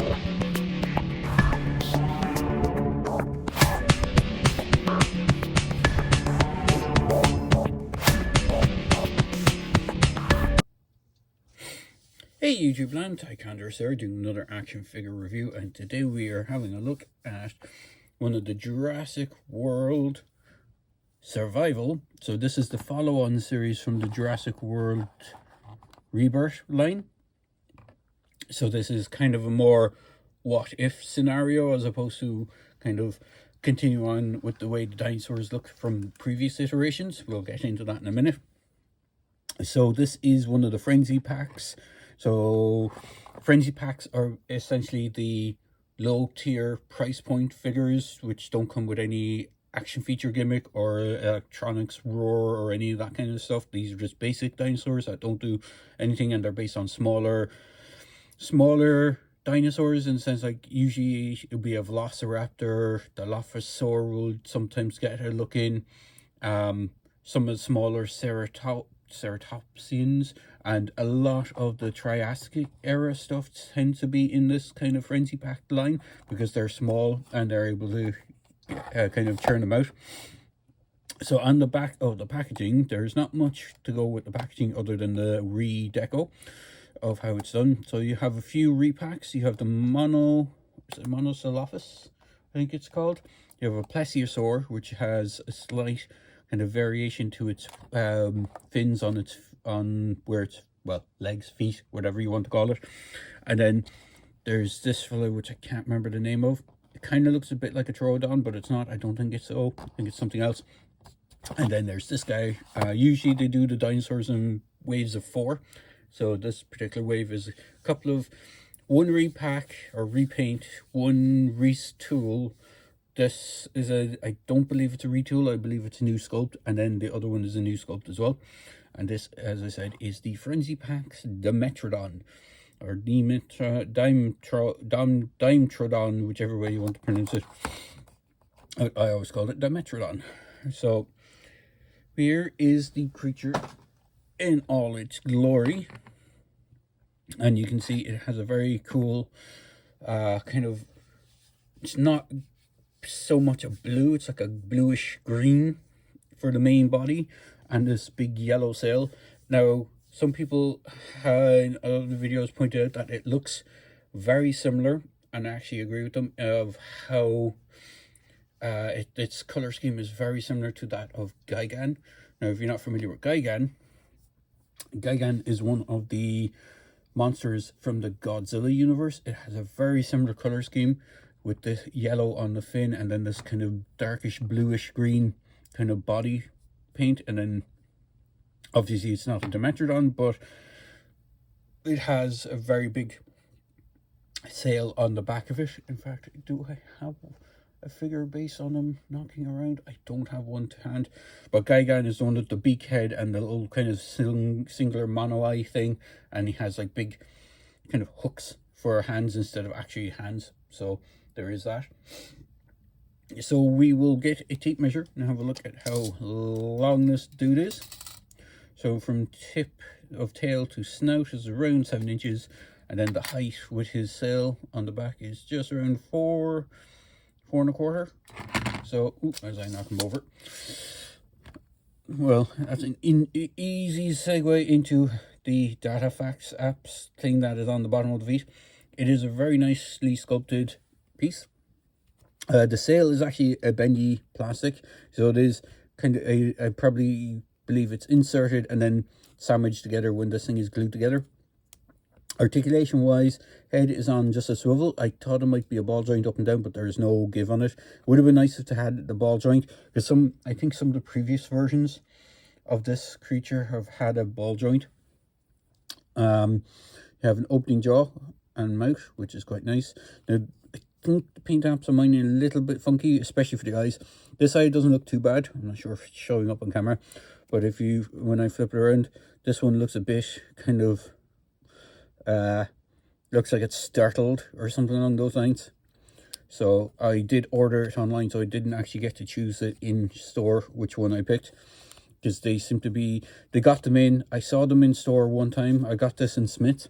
Hey YouTube land, Tycanders here doing another action figure review, and today we are having a look at one of the Jurassic World Survival. So this is the follow-on series from the Jurassic World Rebirth line. So this is kind of a more what-if scenario as opposed to kind of continue on with the way the dinosaurs look from previous iterations. We'll get into that in a minute. So this is one of the Frenzy packs. So Frenzy packs are essentially the low tier price point figures which don't come with any action feature gimmick or electronics roar or any of that kind of stuff. These are just basic dinosaurs that don't do anything, and they're based on smaller dinosaurs, in the sense like usually it'll be a Velociraptor. The Dilophosaur will sometimes get a look in. Some of the smaller ceratopsians, and a lot of the Triassic era stuff tends to be in this kind of Frenzy pack line because they're small and they're able to kind of churn them out. So on the back of the packaging, there's not much to go with the packaging other than the re-deco of how it's done. So you have a few repacks. You have the Monocelophus, I think it's called. You have a Plesiosaur, which has a slight kind of variation to its fins on where it's, well, legs, feet, whatever you want to call it. And then there's this fellow which I can't remember the name of. It kind of looks a bit like a Troodon, but it's not. I don't think it's so. I think it's something else. And then there's this guy. Usually they do the dinosaurs in waves of 4. So this particular wave is a couple of one repack or repaint, one retool. This is I don't believe it's a retool. I believe it's a new sculpt, and then the other one is a new sculpt as well. And this, as I said, is the Frenzy Packs Dimetrodon, or Dimetrodon, whichever way you want to pronounce it. I always call it Dimetrodon. So here is the creature in all its glory, and you can see it has a very cool kind of, it's not so much a blue, it's like a bluish green for the main body, and this big yellow sail. Now some people in other videos pointed out that it looks very similar, and I actually agree with them, of how its color scheme is very similar to that of Gigan. Now if you're not familiar with Gigan is one of the monsters from the Godzilla universe. It has a very similar color scheme, with this yellow on the fin and then this kind of darkish bluish green kind of body paint. And then obviously it's not a Dimetrodon, but it has a very big sail on the back of it. In fact, do I have a figure base on him knocking around? I don't have one to hand, but Gigan is the one with the beak head and the little kind of singular mono eye thing, and he has like big kind of hooks for hands instead of actually hands. So there is that. So we will get a tape measure and have a look at how long this dude is. So from tip of tail to snout is around 7 inches, and then the height with his sail on the back is just around 4.25. So as I knock him over, well, that's an easy segue into the data facts apps thing that is on the bottom of the feet. It is a very nicely sculpted piece. The sail is actually a bendy plastic, so it is kind of I probably believe it's inserted and then sandwiched together when this thing is glued together. Articulation wise, head is on just a swivel. I thought it might be a ball joint up and down, but there's no give on it. Would have been nice if it had the ball joint, because I think some of the previous versions of this creature have had a ball joint. You have an opening jaw and mouth, which is quite nice. Now I think the paint apps on mine are a little bit funky, especially for the eyes. This eye doesn't look too bad. I'm not sure if it's showing up on camera, but when I flip it around, this one looks a bit kind of looks like it's startled or something along those lines. So I did order it online, so I didn't actually get to choose it in store which one I picked, because they seem to be, they got them in, I saw them in store one time. I got this in Smith's,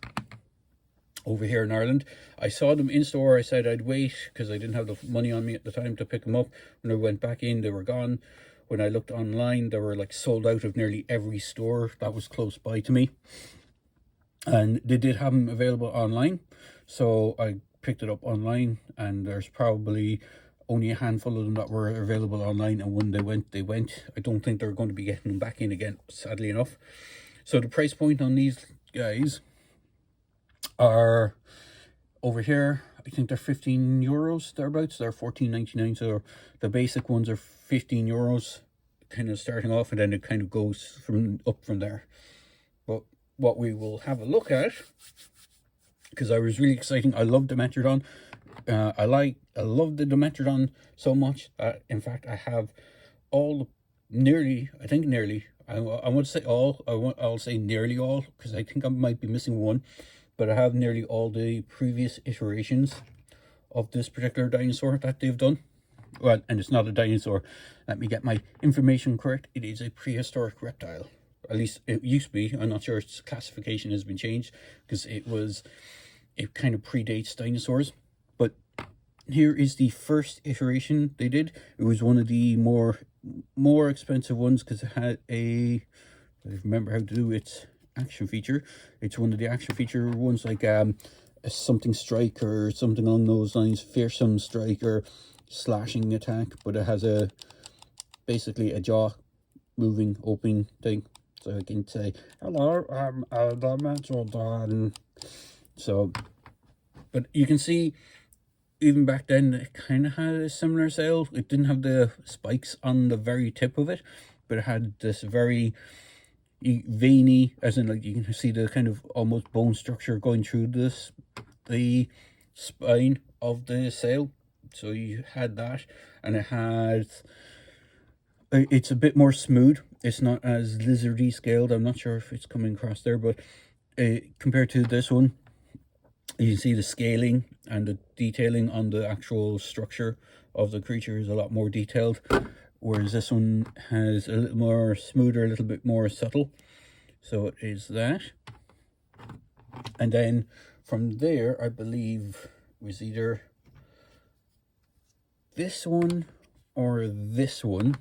over here in Ireland. I saw them in store. I said I'd wait because I didn't have the money on me at the time to pick them up. When I went back in, they were gone. When I looked online, they were like sold out of nearly every store that was close by to me. And they did have them available online, so I picked it up online, and there's probably only a handful of them that were available online, and when they went. I don't think they're going to be getting them back in again, sadly enough. So the price point on these guys are over here, I think they're 15 euros thereabouts. They're 14.99, so the basic ones are 15 euros kind of starting off, and then it kind of goes up from there. But what we will have a look at, because I was really exciting, I love Dimetrodon. I love the Dimetrodon so much. In fact, I have all, nearly, I want to say all, I'll say nearly all, because I think I might be missing one, but I have nearly all the previous iterations of this particular dinosaur that they've done. Well, and it's not a dinosaur. Let me get my information correct. It is a prehistoric reptile. At least it used to be. I'm not sure its classification has been changed, because it kind of predates dinosaurs. But here is the first iteration they did. It was one of the more expensive ones, because it had I remember how to do its action feature. It's one of the action feature ones, like a something strike or something along those lines, fearsome strike or slashing attack, but it has basically a jaw moving open thing, so I can say hello, I'm Dimetrodon. So, but you can see even back then it kind of had a similar sail. It didn't have the spikes on the very tip of it, but it had this very veiny, as in, like, you can see the kind of almost bone structure going through the spine of the sail. So you had that, and it's a bit more smooth. It's not as lizardy scaled. I'm not sure if it's coming across there, but compared to this one, you can see the scaling and the detailing on the actual structure of the creature is a lot more detailed, whereas this one has a little more smoother, a little bit more subtle. So it is that. And then from there, I believe was either this one or this one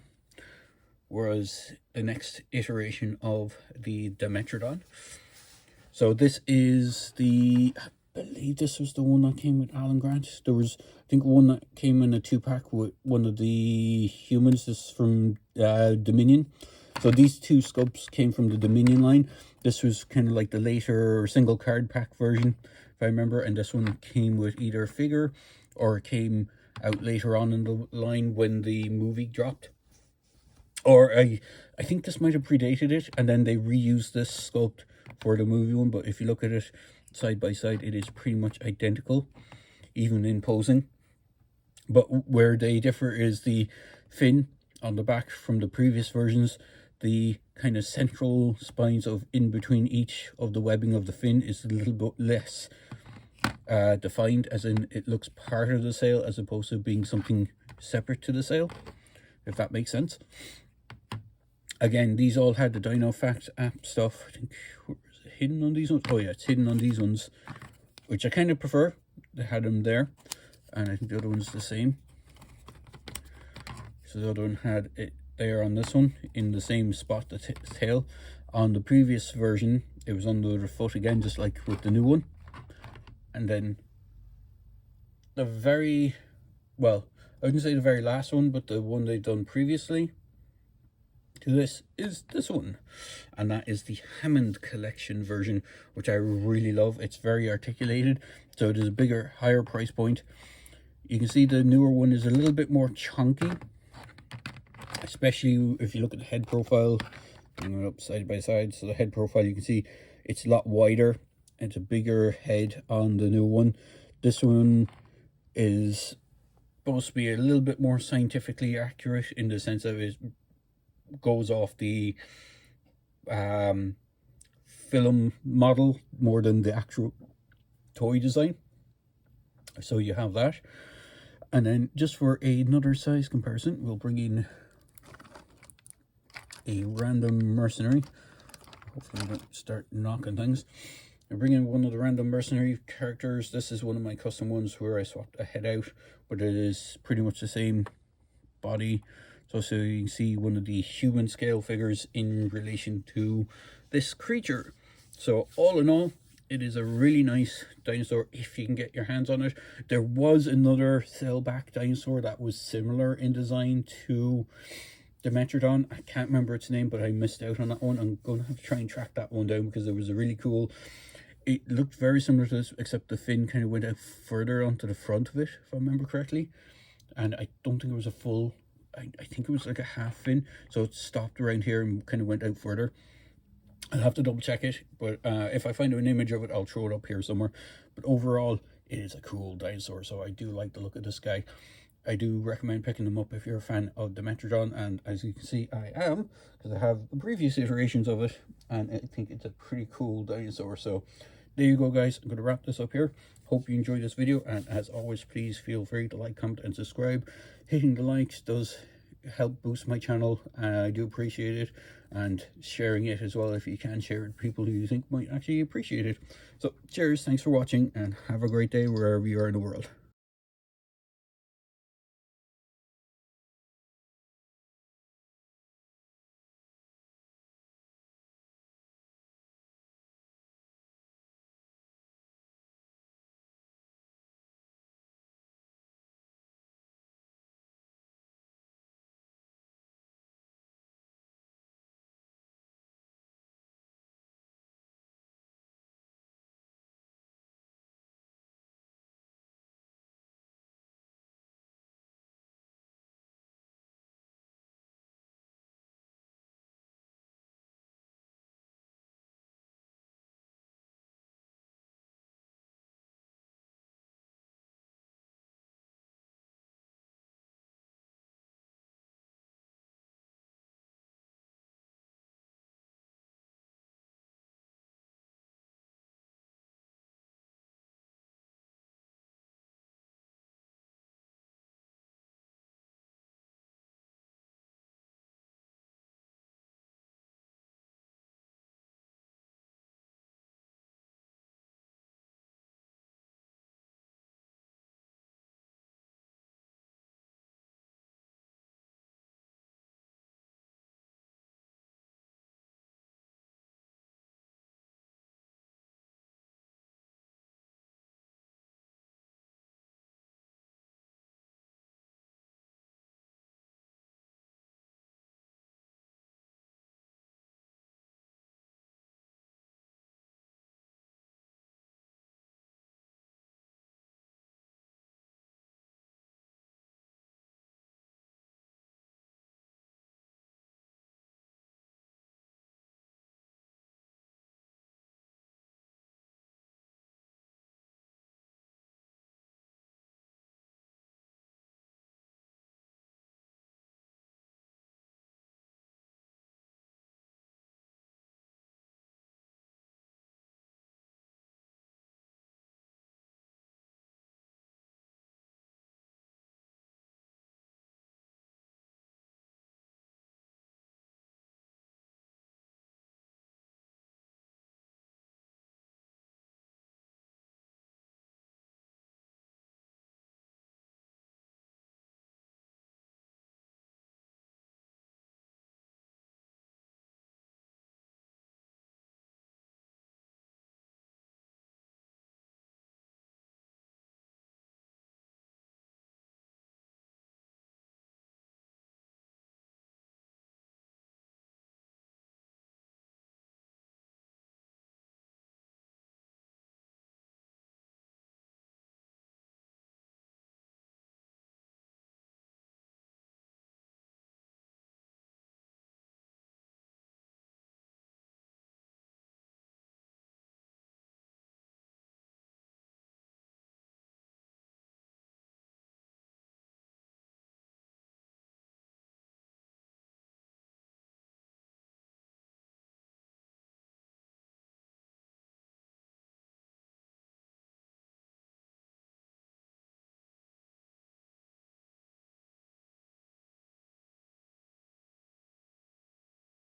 was the next iteration of the Dimetrodon. So this is I believe this was the one that came with Alan Grant. There was, I think, one that came in a 2-pack with one of the humans. This is from Dominion. So these two sculpts came from the Dominion line. This was kind of like the later single card pack version, if I remember, and this one came with either a figure or came out later on in the line when the movie dropped. Or I think this might have predated it, and then they reused this sculpt for the movie one. But if you look at it side by side, it is pretty much identical, even in posing. But where they differ is the fin on the back from the previous versions. The kind of central spines of in between each of the webbing of the fin is a little bit less defined, as in it looks part of the sail as opposed to being something separate to the sail, if that makes sense. Again, these all had the Dino Facts app stuff. I think, is it hidden on these ones? Oh yeah, it's hidden on these ones, which I kind of prefer. They had them there, and I think the other one's the same. So the other one had it there on this one in the same spot, the tail. On the previous version, it was under the foot again, just like with the new one. And then the very, well, I wouldn't say the very last one, but the one they've done previously to this is this one, and that is the Hammond Collection version, which I really love. It's very articulated, so it is a bigger, higher price point. You can see the newer one is a little bit more chunky, especially if you look at the head profile. Bring it up side by side, so the head profile, you can see it's a lot wider. It's a bigger head on the new one. This one is supposed to be a little bit more scientifically accurate in the sense that it goes off the film model more than the actual toy design. So you have that. And then just for another size comparison, we'll bring in a random mercenary. Hopefully I don't start knocking things. I bring in one of the random mercenary characters. This is one of my custom ones where I swapped a head out, but it is pretty much the same body. So you can see one of the human scale figures in relation to this creature. So all in all, it is a really nice dinosaur if you can get your hands on it. There was another cellback dinosaur that was similar in design to Dimetrodon. I can't remember its name, but I missed out on that one. I'm going to have to try and track that one down because it was a really cool... It looked very similar to this, except the fin kind of went out further onto the front of it, if I remember correctly. And I don't think it was a full... I think it was like a half fin, so it stopped around here and kind of went out further. I'll have to double check it, but if I find an image of it, I'll throw it up here somewhere. But overall, it is a cool dinosaur, so I do like the look of this guy. I do recommend picking them up if you're a fan of Dimetrodon, and as you can see, I am, because I have previous iterations of it, and I think it's a pretty cool dinosaur. So there you go, guys. I'm going to wrap this up here. Hope you enjoyed this video, and as always, please feel free to like, comment, and subscribe. Hitting the likes does help boost my channel, and I do appreciate it, and sharing it as well if you can share it with people who you think might actually appreciate it. So cheers, thanks for watching, and have a great day wherever you are in the world.